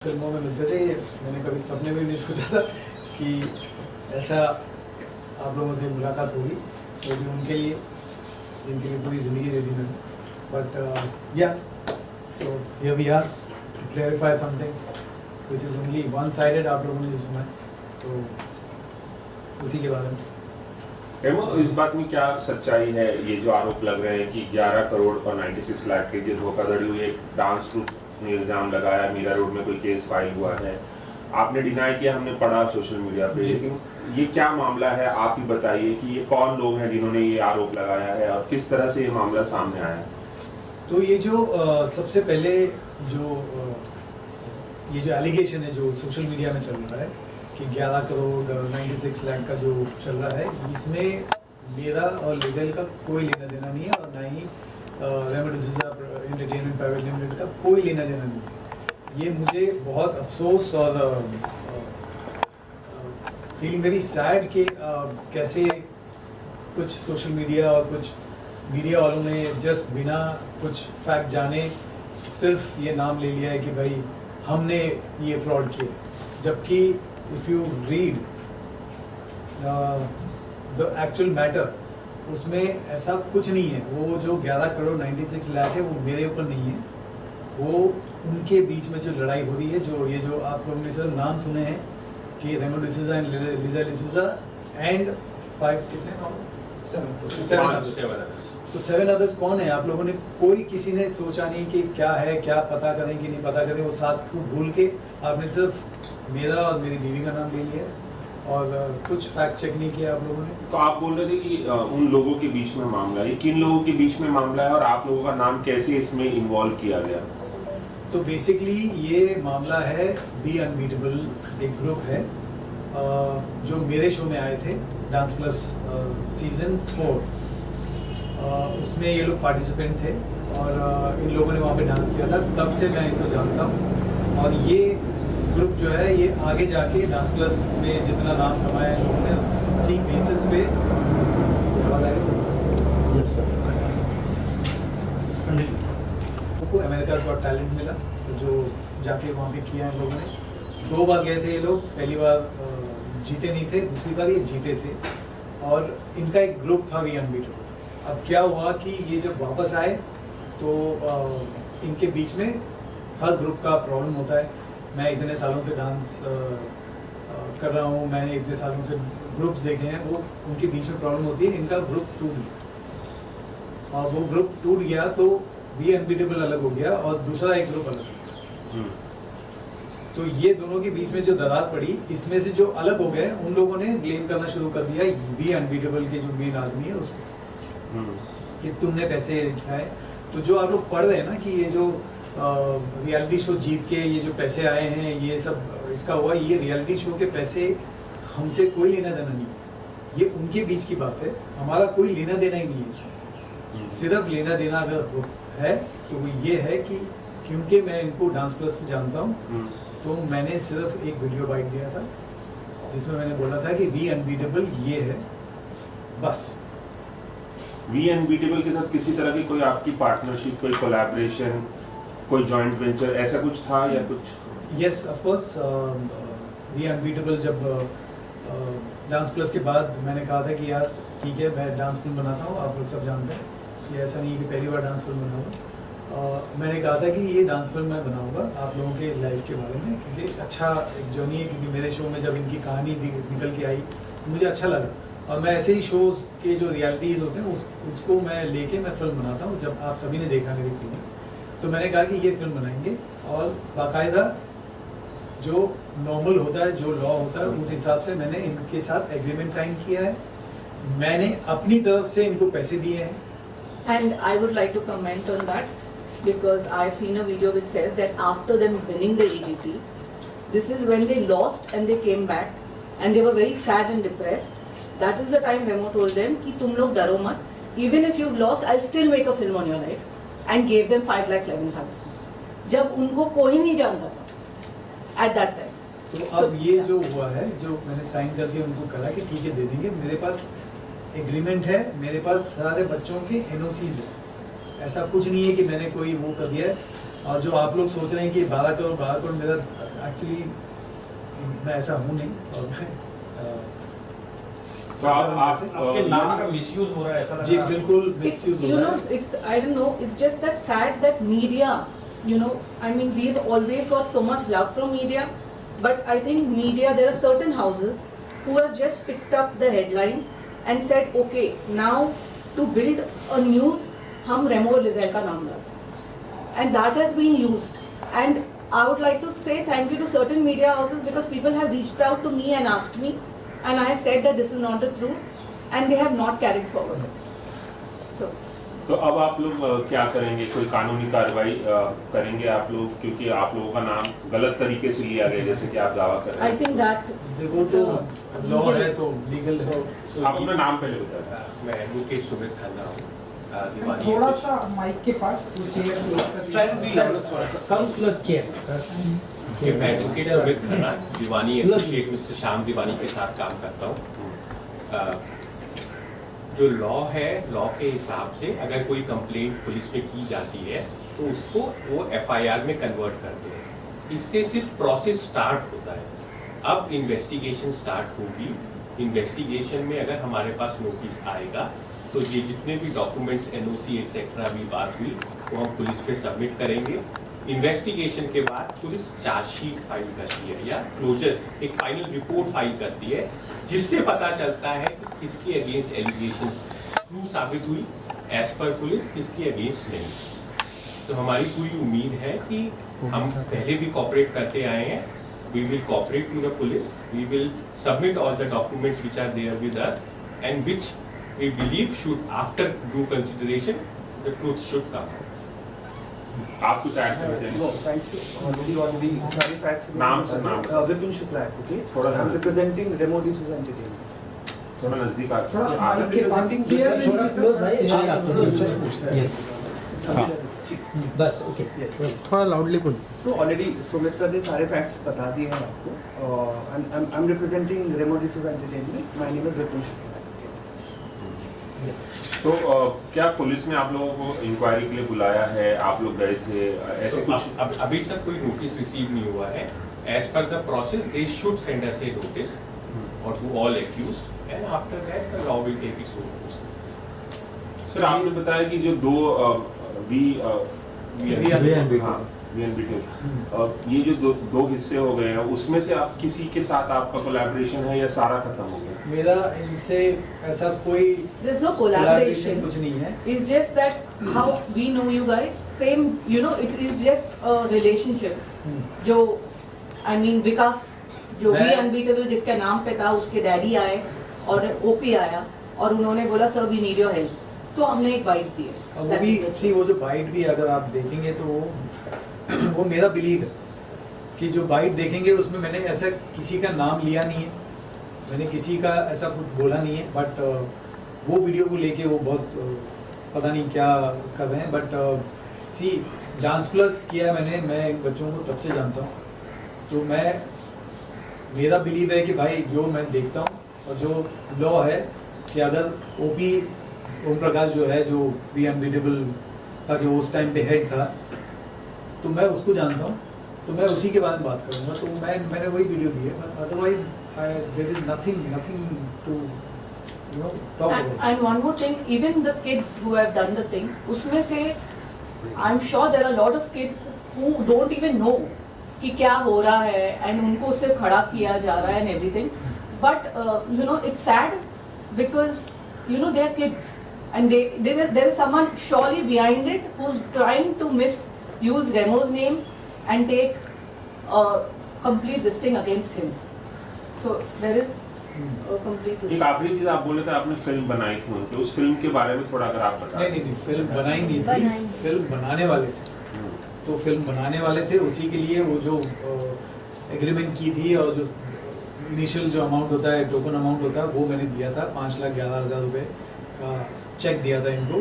फिल्मों में मिलते थे। मैंने कभी सपने में नहीं सोचा था कि ऐसा आप लोगों से मुलाकात होगी, तो भी उनके लिए जिनके लिए पूरी ज़िंदगी दे दी मैंने। बट या so here we are to clarify something which is only one sided. आप लोगों ने जो सुना है तो उसी के बारे में। रेमो, इस बात में क्या सच्चाई है? ये जो आरोप लग रहे हैं कि 11 करोड़ और 96 लाख की जो धोखाधड़ी हुई, एक डांस ट्रूप ने इल्जाम लगाया, मीरा रोड में कोई केस फाइल हुआ है, आपने डिनाई किया, हमने पढ़ा सोशल मीडिया पे, लेकिन ये क्या मामला है? आप ही बताइए कि ये कौन लोग हैं जिन्होंने ये आरोप लगाया है और किस तरह से ये मामला सामने आया? तो ये जो सबसे पहले जो ये जो एलिगेशन है जो सोशल मीडिया में चल रहा है कि 11 करोड़ 96 लाख का जो चल रहा है, इसमें मेरा और लिजेल का कोई लेना देना नहीं है और ना ही Remo D'Souza entertainment private limited का कोई लेना देना नहीं है। ये मुझे बहुत अफसोस और फीलिंग वेरी सैड कि कैसे कुछ सोशल मीडिया और कुछ मीडिया वालों ने जस्ट बिना कुछ फैक्ट जाने सिर्फ ये नाम ले लिया है कि भाई हमने ये फ्रॉड किया, जबकि if you read the actual matter उसमें ऐसा कुछ नहीं है। वो जो 11 करोड़ 96 लाख है वो मेरे ऊपर नहीं है, वो उनके बीच में जो लड़ाई हो रही है, जो ये जो आप लोगों ने सिर्फ नाम सुने हैं कि रेमो डिसूजा एंड लिजा डिसूजा एंड 5 कितने 7 अदर्स। तो 7 अदर्स कौन है? आप लोगों ने कोई किसी ने सोचा नहीं कि क्या है, क्या पता करें कि नहीं पता करें। वो 7 को भूल के आपने सिर्फ मेरा और मेरी बीवी का नाम ले लिया और कुछ फैक्ट चेक नहीं किया आप लोगों ने। तो आप बोल रहे थे कि उन लोगों के बीच में मामला है, किन लोगों के बीच में मामला है और आप लोगों का नाम कैसे इसमें इन्वॉल्व किया गया? तो बेसिकली ये मामला है बी अनबीटेबल, एक ग्रुप है जो मेरे शो में आए थे डांस प्लस सीजन 4। उसमें ये लोग पार्टिसिपेंट थे और इन लोगों ने वहाँ पे डांस किया था, तब से मैं इनको जानता हूँ। और ये ग्रुप जो है ये आगे जाके डांस प्लस में जितना नाम कमाया इन लोगों ने उसी बेसिस पे उनको अमेरिका गॉट टैलेंट मिला, जो जाके वहाँ पे किया इन लोगों ने। 2 बार गए थे ये लोग, पहली बार जीते नहीं थे, दूसरी बार ये जीते थे और इनका एक ग्रुप था वी अनबीटेबल। अब क्या हुआ कि ये जब वापस आए तो इनके बीच में हर ग्रुप का प्रॉब्लम होता है। मैं इतने सालों से डांस कर रहा हूँ, मैंने इतने सालों से ग्रुप्स देखे हैं, वो उनके बीच में प्रॉब्लम होती है। इनका ग्रुप टूट गया और वो ग्रुप टूट गया तो वी अनबीटेबल अलग हो गया और दूसरा एक ग्रुप अलग हो गया। तो ये दोनों के बीच में जो दरार पड़ी, इसमें से जो अलग हो गए उन लोगों ने ब्लेम करना शुरू कर दिया वी अनबीटेबल के जो मेन आदमी है उस पर कि तुमने पैसे खाए। तो जो आप लोग पढ़ रहे हैं ना कि ये जो रियलिटी शो जीत के ये जो पैसे आए हैं, ये सब इसका हुआ, ये रियलिटी शो के पैसे हमसे कोई लेना देना नहीं है, ये उनके बीच की बात है, हमारा कोई लेना देना ही नहीं है इसमें। सिर्फ लेना देना अगर है तो वो ये है कि क्योंकि मैं इनको डांस प्लस से जानता हूँ तो मैंने सिर्फ एक वीडियो बाइट दिया था जिसमें मैंने बोला था कि वी अनबीटेबल ये है, बस। वी अनबीटेबल के साथ किसी तरह की कोई आपकी पार्टनरशिप, कोई कोलैबोरेशन, कोई जॉइंट वेंचर ऐसा कुछ था या कुछ? Yes of course, we unbeatable जब डांस प्लस के बाद मैंने कहा था कि यार ठीक है मैं डांस फिल्म बनाता हूँ, आप लोग सब जानते हैं कि ऐसा नहीं है कि पहली बार डांस फिल्म बनाऊँगा। मैंने कहा था कि ये डांस फिल्म मैं बनाऊँगा आप लोगों के लाइफ के बारे में, क्योंकि अच्छा एक जर्नी है, क्योंकि मेरे शो में जब इनकी कहानी निकल के आई तो मुझे अच्छा लगा और मैं ऐसे ही शोज़ के जो रियलिटीज़ होते हैं उसको मैं लेके मैं फिल्म बनाता हूँ। जब आप सभी ने देखा मेरी फिल्म तो मैंने कहा कि ये फिल्म बनाएंगे और बाकायदा जो नॉर्मल होता है, जो लॉ होता है, उस हिसाब से मैंने इनके साथ एग्रीमेंट साइन किया है, मैंने अपनी तरफ से इनको पैसे दिए हैं। And I would like to comment on that because I've seen a video which says that after them winning the AGP, this is when they lost and they came back and they were very sad and depressed. That is the time Remo told them कि तुम लोग डरो मत, even if you've lost, I'll still make a film on your life, and gave them 5,11,000 जब उनको कोई नहीं जानता था at that time. तो अब ये जो हुआ है, जो मैंने साइन करके उनको कहा कि ठीक है दे देंगे, मेरे पास एग्रीमेंट है, मेरे पास सारे बच्चों के NOCs है, ऐसा कुछ नहीं है कि मैंने कोई वो कर दिया है। और जो आप लोग सोच रहे हैं कि 12 करोड़ मेरा, एक्चुअली मैं ऐसा हूँ नहीं। और मैं तो आप आपके नाम का मिसयूज हो रहा है ऐसा लग जी रहा है? बिल्कुल मिसयूज You हो know, रहा है। it's, I don't know, it's just that sad that media, you know, I mean, we've always got so much love from media, but I think media, there are certain houses who have just picked up the headlines and said, okay, now to build a news, हम रेमो Liesel का नाम डालते हैं, and that has been used. And I would like to say thank you to certain media houses because people have reached out to me and asked me, and I have said that this is not the truth, and they have not carried forward. So. तो अब आप लोग क्या करेंगे, कोई कानूनी कार्रवाई करेंगे आप लोग, क्योंकि आप लोगों का नाम गलत तरीके से लिया गया जैसे कि आप दावा कर रहे I हैं? think that देखो तो लॉ है तो लीगल है। आप अपना नाम पहले बताएं। मैं एडवोकेट सुमित खन्ना हूँ दीवानी थोड़ा सा माइक के पास कि मैं एडवोकेट सुमित खन्ना दीवानी एसोसिएट मिस्टर श्याम दीवानी के साथ काम करता हूँ। जो लॉ है, लॉ के हिसाब से अगर कोई कंप्लेंट पुलिस में की जाती है तो उसको वो एफआईआर में कन्वर्ट करते हैं। इससे सिर्फ प्रोसेस स्टार्ट होता है। अब इन्वेस्टिगेशन स्टार्ट होगी। इन्वेस्टिगेशन में अगर हमारे पास नोटिस आएगा तो ये जितने भी डॉक्यूमेंट्स एनओसी एक्सेट्रा भी बात हुई वो हम पुलिस पे सबमिट करेंगे। इन्वेस्टिगेशन के बाद पुलिस चार्जशीट फाइल करती है या क्लोजर एक फाइनल रिपोर्ट फाइल करती है, जिससे पता चलता है कि इसके अगेंस्ट एलिगेशंस ट्रू साबित हुई एज पर पुलिस, इसके अगेंस्ट नहीं। तो हमारी पूरी उम्मीद है कि हम पहले भी कॉपरेट करते आए हैं। We will cooperate to the police. We will submit all the documents which are there with us and which we believe should, after due consideration, the truth should come out. आप कुछ add करना चाहेंगे? No, thanks to already सारे facts नाम से नाम। Vipin Shukla okay? थोड़ा सा। I'm representing Remo D'Souza Entertainment. थोड़ा नजदीक आ थोड़ा आप- माइक के पास बस ओके Yes. थोड़ा लाउडली बोल। So already सुमित सर ने सारे facts बता दिए हैं आपको। I'm representing Remo D'Souza Entertainment. My name is Vipin Shukla. तो क्या पुलिस ने आप लोगों को इंक्वायरी के लिए बुलाया है? आप लोग गए थे ऐसे तो कुछ? अब अभी तक कोई नोटिस रिसीव नहीं हुआ है। As per the process, they should send us a notice or to all accused, and after that the law will take its own course. Sir आपने बताया कि जो दो ये जो दो हिस्से हो गए हैं उसमें से आप किसी के साथ आपका कोलैबोरेशन है या सारा खत्म हो गया? मेरा इनसे ऐसा कोई there's no collaboration collaboration. कुछ नहीं है। It's just that how we know you guys. Same, you know, it's just a relationship. जो I mean विकास जो भी मैं- अनबीटेबल जिसका नाम पे था, उसके डैडी आए और ओपी आया और उन्होंने बोला sir we need your help, तो हमने एक बाइट दी है। और वो भी सी वो जो बाइट भी अगर आप देखेंगे तो वो मेरा बिलीव है कि जो बाइट देखेंगे उसमें मैंने ऐसा किसी का नाम लिया नहीं है, मैंने किसी का ऐसा कुछ बोला नहीं है। बट वो वीडियो को लेके वो बहुत पता नहीं क्या कर रहे हैं। बट सी डांस प्लस किया है मैंने, मैं इन बच्चों को तब से जानता हूँ। तो मेरा बिलीव है कि भाई जो मैं देखता हूँ और जो लॉ है कि अगर ओपी ओम प्रकाश जो है, जो वी अनबीटेबल का जो उस टाइम पे हेड था, तो मैं उसको जानता हूँ, तो मैं उसी के बारे में बात करूँगा। तो मैंने वही वीडियो दी है, but otherwise there is nothing to you know talk about. And one more thing, even the kids who have done the thing, उसमें से I'm sure there are a lot of kids who don't even know कि क्या हो रहा है and उनको उससे खड़ा किया जा रहा है and everything. But you know it's sad because you know they are kids and there is someone surely behind it who's trying to misuse Remo's name and take complete this thing against him. So there is a complete this एक आखिरी चीज आप बोले थे, आपने film बनाई थी उनके, उस फिल्म के बारे में थोड़ा अगर आप बता नहीं नहीं फिल्म बनाई नहीं थी, फिल्म बनाने वाले थे। तो फिल्म बनाने वाले थे, उसी के लिए वो जो एग्रीमेंट की थी और जो इनिशियल जो अमाउंट होता है, टोकन अमाउंट होता है, वो मैंने दिया था। 5,11,000 रुपये का चेक दिया था इनको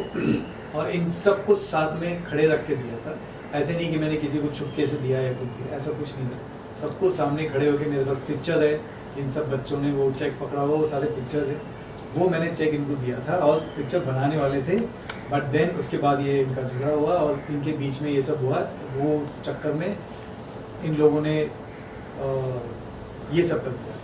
और इन सबको साथ में खड़े रख के दिया था। ऐसे नहीं कि मैंने किसी को छुपके से दिया या कुछ दिया, ऐसा कुछ नहीं था। सबको सामने खड़े होकर, मेरे पास पिक्चर है, इन सब बच्चों ने वो चेक पकड़ा हुआ, वो सारे पिक्चर्स हैं। वो मैंने चेक इनको दिया था और पिक्चर बनाने वाले थे, बट देन उसके बाद ये इनका झगड़ा हुआ और इनके बीच में ये सब हुआ, वो चक्कर में इन लोगों ने ये सब कर दिया।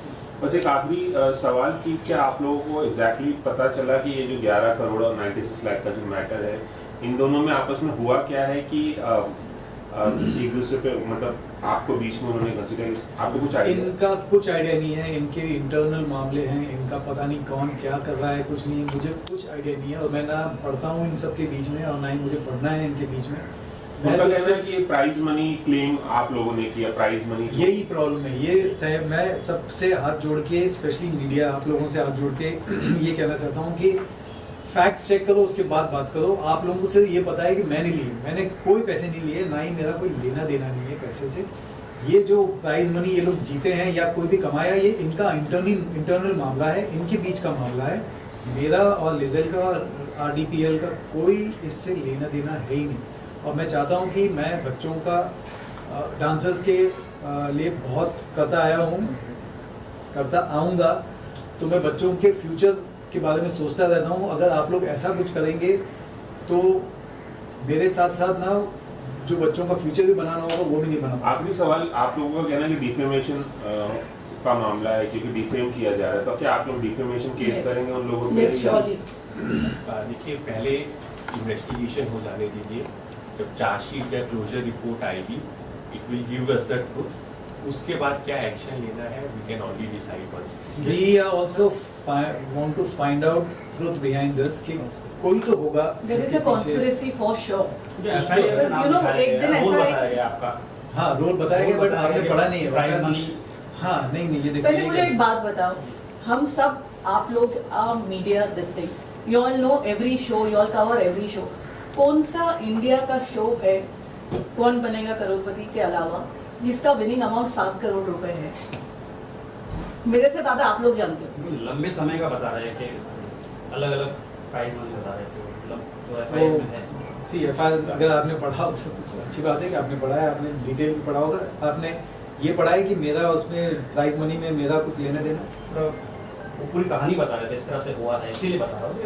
बस एक आखिरी सवाल कि क्या आप लोगों को एग्जैक्टली पता चला कि ये जो 11 करोड़ और 96 लाख का जो मैटर है, इन दोनों में आपस में हुआ क्या है कि एक दूसरे पे मतलब आपको बीच में उन्होंने घसीटा, आपको कुछ आइडिया? इनका कुछ आइडिया नहीं है, इनके इंटरनल मामले हैं, इनका पता नहीं कौन क्या कर रहा है, कुछ नहीं, मुझे कुछ आइडिया नहीं है और मैं ना पढ़ता हूँ इन सब के बीच में और ना ही मुझे पढ़ना है इनके बीच में। मैं उनका तो कहना है सिर्फ कि प्राइज मनी क्लेम आप लोगों ने किया, प्राइज मनी यही प्रॉब्लम है, ये है। मैं सबसे हाथ जोड़ के, स्पेशली मीडिया, आप लोगों से हाथ जोड़ के ये कहना चाहता हूँ कि फैक्ट्स चेक करो, उसके बाद बात करो। आप लोगों को सिर्फ ये पता है कि मैंने लिए, मैंने कोई पैसे नहीं लिए, ना ही मेरा कोई लेना देना नहीं है पैसे से। ये जो प्राइज मनी ये लोग जीते हैं या कोई भी कमाया, ये इनका इंटरनल मामला है, इनके बीच का मामला है। मेरा और लिजेल का और RDPL का कोई इससे लेना देना है ही नहीं। और मैं चाहता हूँ कि मैं बच्चों का डांसर्स के लिए बहुत करता आया हूँ, करता आऊँगा, तो मैं बच्चों के फ्यूचर के बारे में सोचता रहता हूँ। अगर आप लोग ऐसा कुछ करेंगे तो मेरे साथ साथ ना जो बच्चों का फ्यूचर भी बनाना होगा वो भी नहीं बना पाएंगे। आखिरी सवाल, आप लोगों का कहना है कि डिफेमेशन का मामला है क्योंकि डिफेम किया जा रहा है, तो क्या आप लोग डिफेमेशन केस Yes. करेंगे उन लोगों पे? Yes, surely. देखिए, पहले इन्वेस्टिगेशन हो जाने दीजिए, जब चार्जशीट या क्लोजर रिपोर्ट आएगी, it will give us the truth. उसके बाद क्या एक्शन लेना है, we can only decide on. We are also want to find out truth behind this कि कोई तो होगा There is जिसके a पीछे- conspiracy for sure. FIR में Because, नाम you know, लिखाया एक गया, दिन रोल ऐसा है बताया कि- गया आपका। हाँ, रोल बताया गया, बट आपने पढ़ा नहीं है। Prize money. हाँ, नहीं ये देखिए। पहले मुझे एक बात बताओ, हम सब, आप लोग media, this thing, you all know every show, you all cover every show. कौन सा इंडिया का शो है कौन बनेगा करोड़पति के अलावा जिसका विनिंग अमाउंट 7 करोड़ रुपए है? मेरे से ज्यादा आप लोग जानते हो। लंबे समय का बता रहे हैं कि अलग अलग प्राइज मनी बता रहे थे, मतलब तो वो FIR में है। सी FIR अगर आपने पढ़ा हो तो अच्छी बात है कि आपने पढ़ा है, आपने डिटेल में पढ़ा होगा। आपने ये पढ़ा है कि मेरा उसमें प्राइज मनी में मेरा कुछ लेना देना पूरा वो पूरी कहानी बता रहे थे, इस तरह से हुआ है, इसीलिए बता रहा हूँ।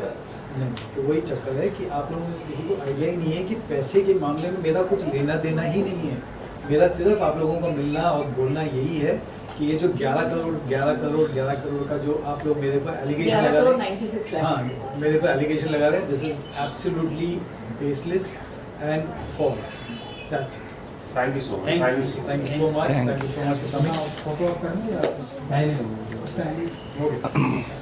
नहीं। तो वही चक्कर है कि आप लोगों में से किसी को आइडिया ही नहीं है कि पैसे के मामले में मेरा कुछ लेना देना ही नहीं है। मेरा सिर्फ आप लोगों का मिलना और बोलना यही है कि ये जो 11 करोड़ का जो आप लोग मेरे पर एलिगेशन 11 लगा करोड़ रहे हैं, 96 लाख। हाँ, मेरे पर एलिगेशन लगा रहे हैं, this is absolutely baseless and false. That's it. Thank you so much, Thank thank you so much. Thank you so much for coming. Photo आप करना या नहीं ओके।